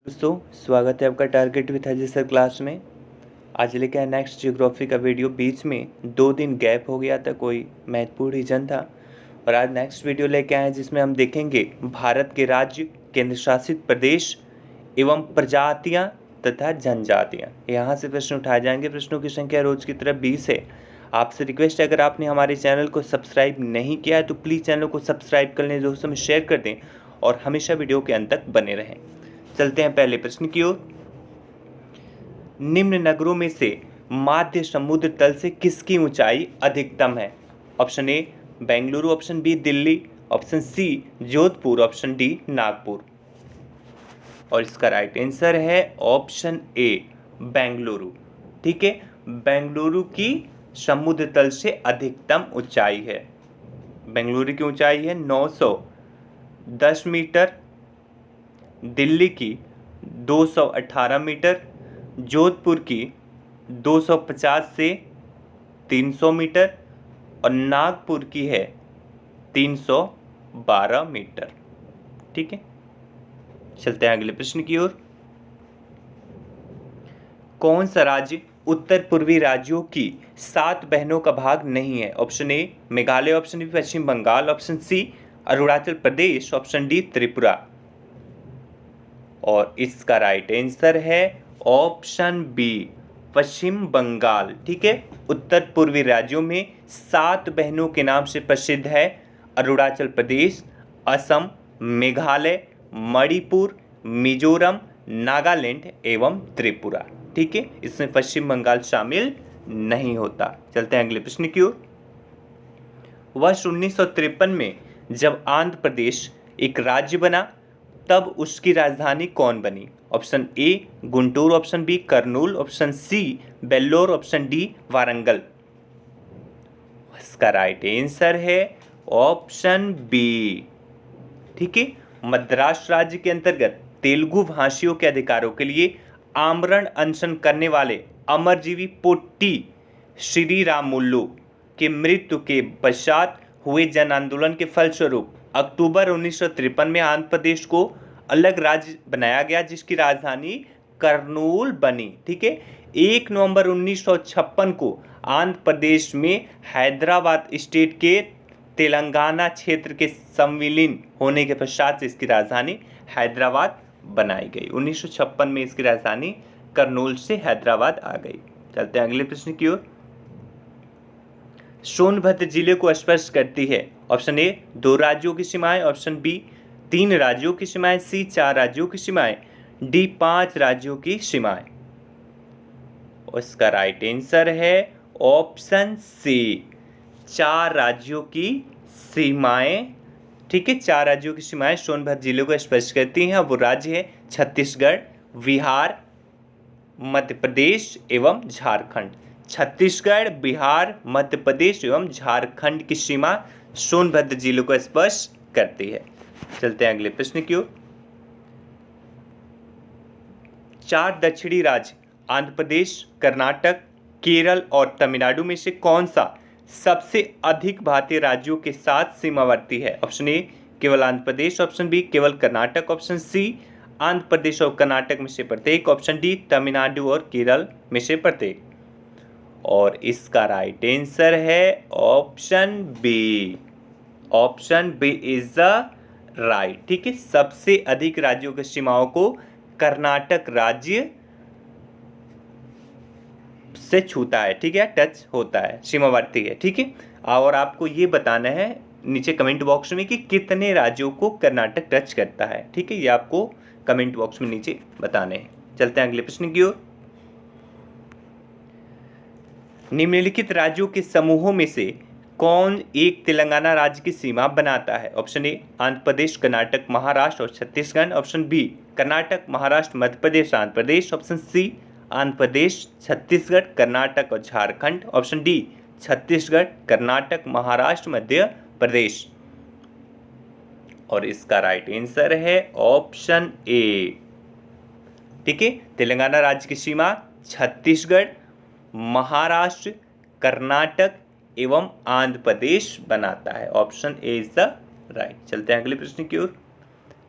दोस्तों, स्वागत है आपका target with Ajay sir class में। आज लेके आए नेक्स्ट जियोग्राफी का वीडियो। बीच में 2 दिन गैप हो गया था, कोई महत्वपूर्ण रीजन था। और आज नेक्स्ट वीडियो लेके आए जिसमें हम देखेंगे भारत के राज्य, केंद्र शासित प्रदेश एवं प्रजातियां तथा जनजातियां। यहाँ से प्रश्न उठाए जाएंगे। प्रश्नों की संख्या रोज की तरह 20 है। आपसे रिक्वेस्ट है, अगर आपने हमारे चैनल को सब्सक्राइब नहीं किया है तो प्लीज़ चैनल को सब्सक्राइब कर लें, दोस्तों में शेयर कर दें और हमेशा वीडियो के अंत तक बने रहें। चलते हैं पहले प्रश्न की ओर। निम्न नगरों में से माध्य समुद्र तल से किसकी ऊंचाई अधिकतम है? Option A Bengaluru, option B Delhi, option C Jodhpur, option D Nagpur. और इसका राइट आंसर है ऑप्शन ए बेंगलुरु। ठीक है, बेंगलुरु की समुद्र तल से अधिकतम ऊंचाई है। बेंगलुरु की ऊंचाई है 910 मीटर, दिल्ली की 218 मीटर, जोधपुर की 250 से 300 मीटर और नागपुर की है 312 मीटर। ठीक है, चलते हैं अगले प्रश्न की ओर। कौन सा राज्य उत्तर पूर्वी राज्यों की 7 बहनों का भाग नहीं है? Option A Meghalaya, option B Paschim Bengal, option C Arunachal Pradesh, option D Tripura. और इसका राइट आंसर है ऑप्शन बी पश्चिम बंगाल। ठीक है, उत्तर पूर्वी राज्यों में 7 बहनों के नाम से प्रसिद्ध है अरुणाचल प्रदेश, असम, मेघालय, मणिपुर, मिजोरम, नागालैंड एवं त्रिपुरा। ठीक है, इसमें पश्चिम बंगाल शामिल नहीं होता। चलते हैं अगले प्रश्न की ओर। वर्ष 1953 में जब आंध्र प्रदेश एक राज्य बना तब उसकी राजधानी कौन बनी? Option A Guntur, option B Kurnool, option C Vellore, option D Warangal. इसका राइट आंसर है ऑप्शन बी। ठीक है, मद्रास राज्य के अंतर्गत तेलुगु भाषियों के अधिकारों के लिए आमरण अनशन करने वाले अमरजीवी पोट्टी श्री रामुलु के मृत्यु के पश्चात हुए जन आंदोलन के फलस्वरूप अक्टूबर 1953 में आंध्र प्रदेश को अलग राज्य बनाया गया, जिसकी राजधानी करनूल बनी। ठीक है, 1 नवंबर 1956 को आंध्र प्रदेश में हैदराबाद स्टेट के तेलंगाना क्षेत्र के संविलीन होने के पश्चात इसकी राजधानी हैदराबाद बनाई गई। 1956 में इसकी राजधानी करनूल से हैदराबाद आ गई। चलते हैं अगले प्रश्न की ओर। सोनभद्र जिले को स्पर्श करती है? ऑप्शन ए 2 राज्यों की सीमाएं, ऑप्शन बी 3 राज्यों की सीमाएं, सी 4 राज्यों की सीमाएं, डी 5 राज्यों की सीमाएं। और इसका राइट आंसर है ऑप्शन सी 4 राज्यों की सीमाएं। ठीक है, 4 राज्यों की सीमाएं सोनभद्र जिले को स्पर्श करती हैं। वो राज्य है छत्तीसगढ़, बिहार, मध्य प्रदेश एवं झारखंड। छत्तीसगढ़, बिहार, मध्य प्रदेश एवं झारखंड की सीमा सोनभद्र जिले को स्पर्श करती है। चलते हैं अगले प्रश्न की ओर। 4 दक्षिणी राज्य आंध्र प्रदेश, कर्नाटक, केरल और तमिलनाडु में से कौन सा सबसे अधिक भारतीय राज्यों के साथ सीमावर्ती है? ऑप्शन ए केवल आंध्र प्रदेश, ऑप्शन बी केवल कर्नाटक, ऑप्शन सी आंध्र प्रदेश और कर्नाटक में से प्रत्येक, ऑप्शन डी तमिलनाडु और केरल में से प्रत्येक। और इसका राइट आंसर है option B. Option B is the right. ठीक है, सबसे अधिक राज्यों की सीमाओं को कर्नाटक राज्य से छूता है। ठीक है, टच होता है, सीमावर्ती है। ठीक है, और आपको ये बताना है नीचे कमेंट बॉक्स में कि कितने राज्यों को कर्नाटक टच करता है। ठीक है, ये आपको कमेंट बॉक्स में नीचे बताने हैं। चलते हैं अगले प्रश्न की ओर। निम्नलिखित राज्यों के समूहों में से कौन एक तेलंगाना राज्य की सीमा बनाता है? ऑप्शन ए आंध्र प्रदेश, कर्नाटक, महाराष्ट्र और Chhattisgarh, option B Karnataka, Maharashtra, Madhya Pradesh, Andhra Pradesh, option C Andhra प्रदेश, छत्तीसगढ़, कर्नाटक और झारखंड, ऑप्शन डी छत्तीसगढ़, कर्नाटक, महाराष्ट्र, मध्य प्रदेश। और इसका राइट आंसर है ऑप्शन ए। ठीक है, तेलंगाना राज्य की सीमा छत्तीसगढ़, महाराष्ट्र, कर्नाटक एवं आंध्र प्रदेश बनाता है। Option A is the right. चलते हैं अगले प्रश्न की ओर।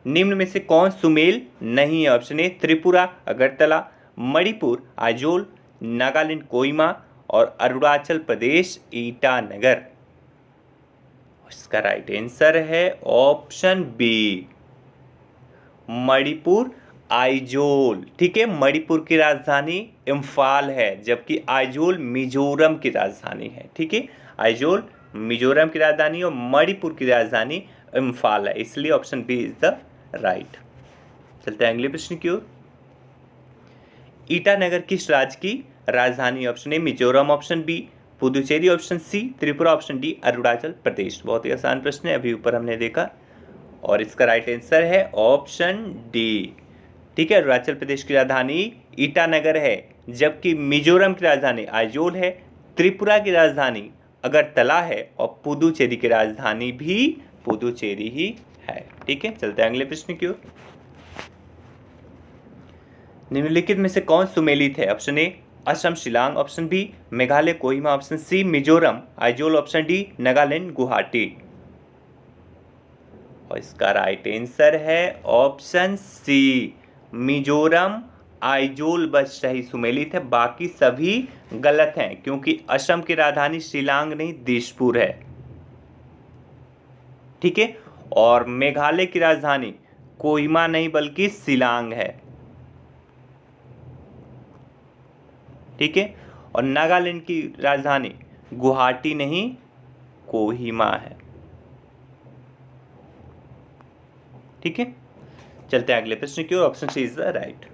निम्न में से कौन सुमेल नहीं है? ऑप्शन ए त्रिपुरा, अगरतला, मणिपुर, आइजोल, नागालैंड कोहिमा और अरुणाचल प्रदेश ईटानगर। इसका राइट आंसर है ऑप्शन बी, मणिपुर आइजोल। ठीक है, मणिपुर की राजधानी इम्फाल है, जबकि आइजोल मिजोरम की राजधानी है। ठीक है, आइजोल मिजोरम की राजधानी और मणिपुर की राजधानी इम्फाल है, इसलिए option B is the right. चलते हैं अगले प्रश्न की ओर। ईटानगर किस राज्य की राजधानी? Option A Mizoram, option B Puducherry, option C Tripura, option D Arunachal Pradesh. बहुत ही आसान प्रश्न है, अभी ऊपर हमने देखा, और इसका राइट आंसर है ऑप्शन डी। ठीक है, अरुणाचल प्रदेश की राजधानी ईटानगर है, जबकि मिजोरम की राजधानी आइजोल है, त्रिपुरा की राजधानी अगरतला है और पुदुचेरी की राजधानी भी पुदुचेरी ही है। ठीक है, चलते हैं अगले प्रश्न की ओर। निम्नलिखित में से कौन सुमेलित है? Option A Assam Shillong, option B Meghalaya Kohima, option C Mizoram Aizawl, option D Nagaland Guwahati. और इसका राइट आंसर है ऑप्शन सी, मिजोरम आइजोल बस सही सुमेलित है, बाकी सभी गलत हैं, क्योंकि असम की राजधानी शिलांग नहीं दिसपुर है। ठीक है, और मेघालय की राजधानी कोहिमा नहीं बल्कि शिलांग है। ठीक है, और नागालैंड की राजधानी गुवाहाटी नहीं कोहिमा है। ठीक है, चलते हैं अगले प्रश्न की ओर। Option C is the right.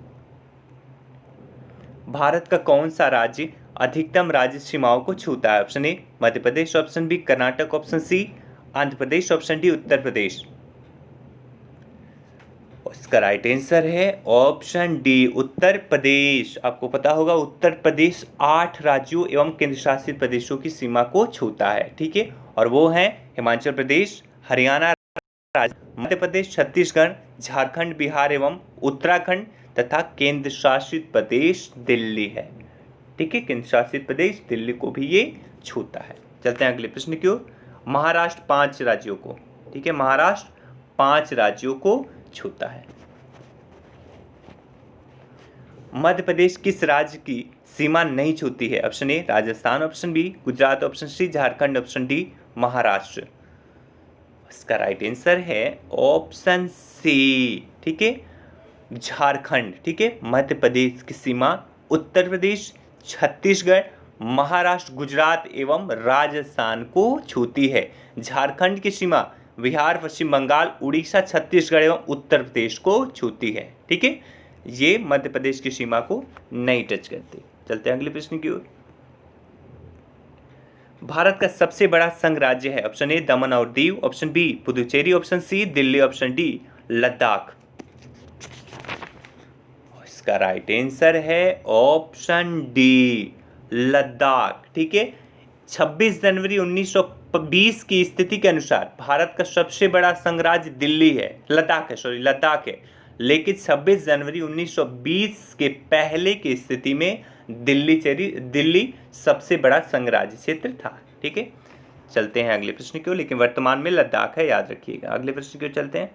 Bharat का कौन सा राज्य अधिकतम राज्य सीमाओं को छूता है? Option A Madhya Pradesh, option B Karnataka, option C Andhra Pradesh, option D Uttar Pradesh. इसका राइट आंसर है ऑप्शन डी उत्तर प्रदेश। आपको पता होगा उत्तर प्रदेश 8 राज्यों एवं केंद्र शासित प्रदेशों की सीमा को छूता है। ठीक है, और वो हैं हिमाचल प्रदेश, हरियाणा, मध्य प्रदेश, छत्तीसगढ़, झारखंड, बिहार एवं उत्तराखंड तथा केंद्र शासित प्रदेश दिल्ली है। ठीक है, केंद्र शासित प्रदेश दिल्ली को भी ये छूता है। चलते हैं अगले प्रश्न की ओर। महाराष्ट्र 5 राज्यों को, ठीक है, महाराष्ट्र 5 राज्यों को छूता है। मध्य प्रदेश किस राज्य की सीमा नहीं छूती है? Option A Rajasthan, option B Gujarat, option C Jharkhand, option D Maharashtra. इसका राइट आंसर है ऑप्शन सी। ठीक है, झारखंड। ठीक है, मध्य प्रदेश की सीमा उत्तर प्रदेश, छत्तीसगढ़, महाराष्ट्र, गुजरात एवं राजस्थान को छूती है। झारखंड की सीमा बिहार, पश्चिम बंगाल, उड़ीसा, छत्तीसगढ़ एवं उत्तर प्रदेश को छूती है। ठीक है, ये मध्य प्रदेश की सीमा को नहीं टच करती। चलते हैं अगले प्रश्न की ओर। भारत का सबसे बड़ा संघ राज्य है? ऑप्शन ए दमन और Diu, option B Puducherry, option C Delhi, option D Ladakh. इसका राइट आंसर है ऑप्शन डी लद्दाख। ठीक है, 26 जनवरी 1920 की स्थिति के अनुसार भारत का सबसे बड़ा संघ राज्य दिल्ली है, लद्दाख है, लेकिन 26 जनवरी 1920 के पहले की स्थिति में दिल्ली सबसे बड़ा संघ राज्य क्षेत्र था। ठीक है, चलते हैं अगले प्रश्न की ओर, लेकिन वर्तमान में लद्दाख है, याद रखिएगा। अगले प्रश्न की ओर चलते हैं।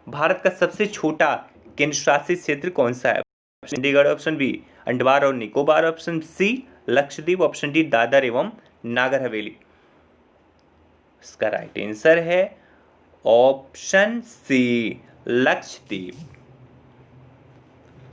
भारत का सबसे छोटा केंद्र शासित क्षेत्र कौन सा है? चंडीगढ़, ऑप्शन बी अंडमान और Nicobar, option C Lakshadweep, option D Dadra एवं नागर हवेली। इसका राइट आंसर है ऑप्शन सी लक्षद्वीप।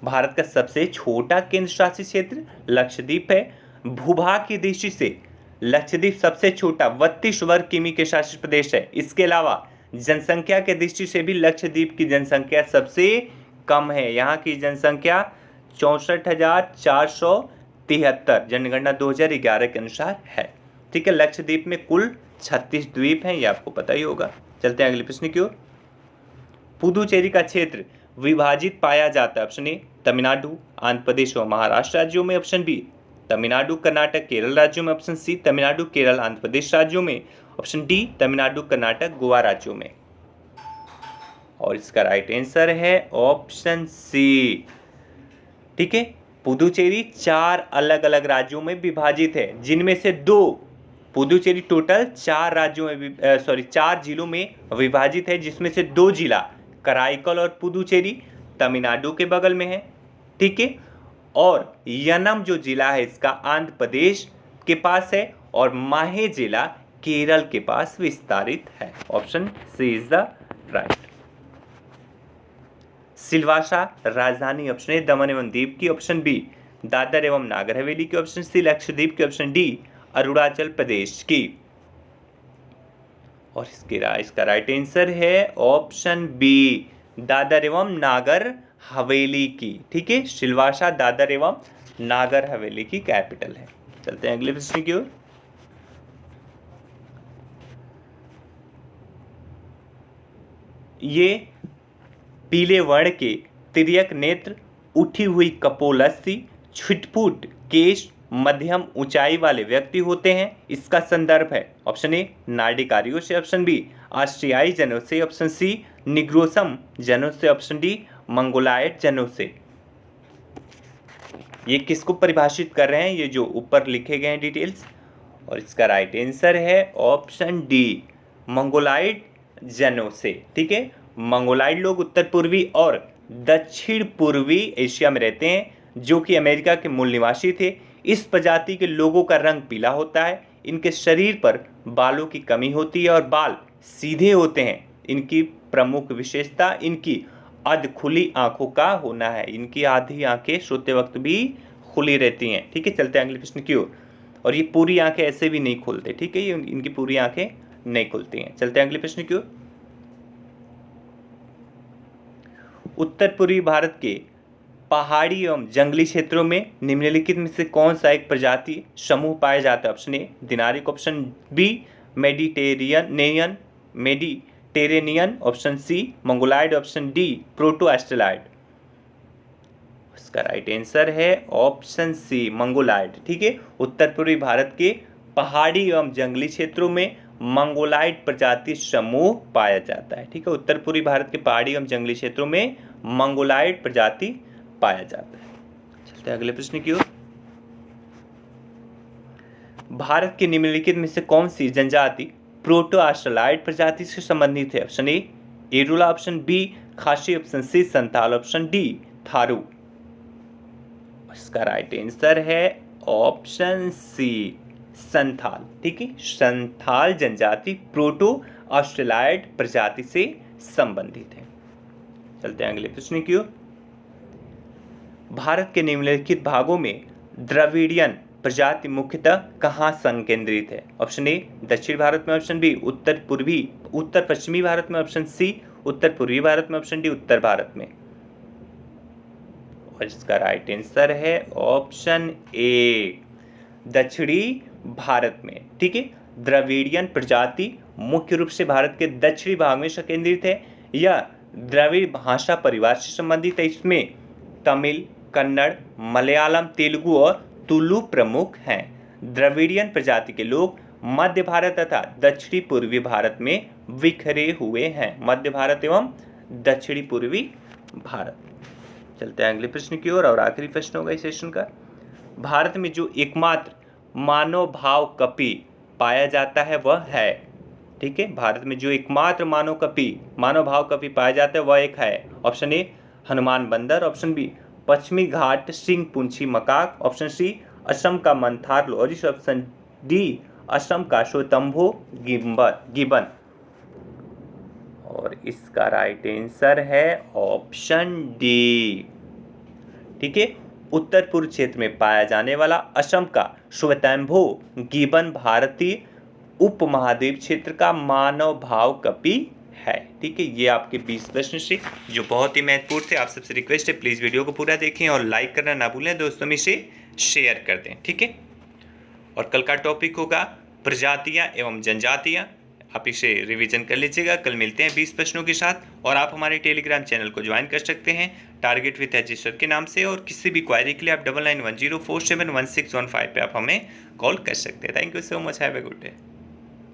भारत का सबसे छोटा केंद्र शासित क्षेत्र लक्षद्वीप है। भूभाग की दृष्टि से लक्षद्वीप सबसे छोटा 32 वर्ग किमी के शासित प्रदेश है। इसके अलावा जनसंख्या के दृष्टि से भी लक्षद्वीप की जनसंख्या सबसे कम है। यहाँ की जनसंख्या 64,473 जनगणना 2011 के अनुसार है। ठीक है, लक्षद्वीप में कुल 36 द्वीप हैं, ये आपको पता ही होगा। चलते हैं अगले प्रश्न की ओर। पुदुचेरी का क्षेत्र विभाजित पाया जाता है। ऑप्शन ए तमिलनाडु, आंध्र प्रदेश और महाराष्ट्र राज्यों में, ऑप्शन बी तमिलनाडु, कर्नाटक, केरल राज्यों में, ऑप्शन सी तमिलनाडु, केरल, आंध्र प्रदेश राज्यों में, ऑप्शन डी तमिलनाडु, कर्नाटक, गोवा राज्यों में। और इसका राइट आंसर है ऑप्शन सी। ठीक है, पुदुचेरी 4 अलग अलग राज्यों में विभाजित है, जिनमें से 2 पुदुचेरी टोटल 4 राज्यों में 4 जिलों में विभाजित है, जिसमें से 2 जिला कराईकल और पुदुचेरी तमिलनाडु के बगल में है, ठीक है। और यनम जो जिला है इसका आंध्र प्रदेश के पास है, और माहे जिला केरल के पास विस्तारित है। Option C is the right. Silvassa राजधानी ऑप्शन ए दमन एवं दीव की, ऑप्शन बी दादर एवं नागर हवेली की, ऑप्शन सी लक्षद्वीप की, ऑप्शन डी अरुणाचल प्रदेश की। और इसका राइट आंसर है ऑप्शन बी दादर एवं नागर हवेली की, ठीक है। सिलवासा दादर एवं नागर हवेली की कैपिटल है। चलते हैं अगले प्रश्न की ओर। ये पीले वर्ण के तिर्यक नेत्र, उठी हुई कपोलस्थी, छिटपुट केश, मध्यम ऊंचाई वाले व्यक्ति होते हैं। इसका संदर्भ है ऑप्शन ए नार्डिक आर्यों से, ऑप्शन बी आस्ट्रियाई जनों से, ऑप्शन सी निग्रोसम जनों से, ऑप्शन डी मंगोलायड जनों से। ये किसको परिभाषित कर रहे हैं, ये जो ऊपर लिखे गए हैं डिटेल्स, और इसका राइट आंसर है ऑप्शन डी मंगोलायड जनों से, ठीक है। मंगोलायड लोग उत्तर पूर्वी और दक्षिण पूर्वी एशिया में रहते हैं, जो कि अमेरिका के मूल निवासी थे। इस प्रजाति के लोगों का रंग पीला होता है। इनके शरीर पर बालों की कमी होती है और बाल सीधे होते हैं। इनकी प्रमुख विशेषता इनकी अर्ध खुली आंखों का होना है। इनकी आधी आंखें सोते वक्त भी खुली रहती हैं, ठीक है। चलते हैं अगले प्रश्न की ओर। और ये पूरी आंखें ऐसे भी नहीं खुलते, ठीक है, ये इनकी पूरी आंखें नहीं खुलती हैं। चलते हैं अगले प्रश्न की ओर। उत्तर पूर्वी भारत के पहाड़ी एवं जंगली क्षेत्रों में निम्नलिखित में से कौन सा एक प्रजाति समूह पाया जाता है? Option A Dinaric, option B Mediterranean, option C Mongoloid, option D proto Australoid. इसका राइट आंसर है ऑप्शन सी मंगोलायड, ठीक है। उत्तर पूर्वी भारत के पहाड़ी एवं जंगली क्षेत्रों में मंगोलायड प्रजाति समूह पाया जाता है, ठीक है। उत्तर पूर्वी भारत के पहाड़ी एवं जंगली क्षेत्रों में मंगोलायड प्रजाति पाया जाता है। चलते हैं अगले प्रश्न की ओर। भारत के निम्नलिखित में से कौन सी जनजाति प्रोटो एस्ट्रोलाइड प्रजाति से संबंधित है? Option A Irula, option B Khasi, option C Santhal, option D Tharu. इसका राइट आंसर है ऑप्शन सी संथाल, ठीक है। संथाल जनजाति प्रोटो ऑस्ट्रेलाइड प्रजाति से संबंधित है। चलते हैं अगले प्रश्न की ओर। भारत के निम्नलिखित भागों में द्रविडियन प्रजाति मुख्यतः कहाँ संकेंद्रित है? ऑप्शन ए दक्षिण भारत में, ऑप्शन बी उत्तर पश्चिमी भारत में, ऑप्शन सी उत्तर पूर्वी भारत में, ऑप्शन डी उत्तर भारत में। और इसका राइट आंसर है ऑप्शन ए दक्षिणी भारत में, ठीक है। द्रविडियन प्रजाति मुख्य रूप से भारत के दक्षिणी भाग में संकेंद्रित है। यह द्रविड़ भाषा परिवार से संबंधित है। इसमें तमिल, कन्नड़, मलयालम, तेलुगु और तुलु प्रमुख हैं। द्रविडियन प्रजाति के लोग मध्य भारत तथा दक्षिणी पूर्वी भारत में बिखरे हुए हैं। मध्य भारत एवं दक्षिणी पूर्वी भारत। चलते हैं अगले प्रश्न की ओर और आखिरी प्रश्न होगा इस सेशन का। भारत में जो एकमात्र मानव भाव कपि पाया जाता है वह है, ठीक है। भारत में जो एकमात्र मानव भाव कपि पाया जाता है वह एक है। ऑप्शन ए हनुमान बंदर, ऑप्शन बी पश्चिमी घाट सिंह पुंछी मकाक, ऑप्शन सी असम का मंथार लोरिस, ऑप्शन डी असम का श्वेतंभो गिबन। और इसका राइट आंसर है ऑप्शन डी, ठीक है। उत्तर पूर्व क्षेत्र में पाया जाने वाला असम का श्वेतंभो गिबन भारतीय उपमहाद्वीप क्षेत्र का मानव भाव कपि है, ठीक है। ये आपके 20 प्रश्न से जो बहुत ही महत्वपूर्ण थे। आप सबसे रिक्वेस्ट है प्लीज़ वीडियो को पूरा देखें और लाइक करना ना भूलें, दोस्तों में इसे शेयर कर दें, ठीक है। और कल का टॉपिक होगा प्रजातियां एवं जनजातियां। आप इसे रिवीजन कर लीजिएगा। कल मिलते हैं 20 प्रश्नों के साथ। और आप हमारे टेलीग्राम चैनल को ज्वाइन कर सकते हैं टारगेट विद एच सर के नाम से। और किसी भी क्वायरी के लिए आप 9910471615 पे आप हमें कॉल कर सकते हैं। Thank you so much, have a good day.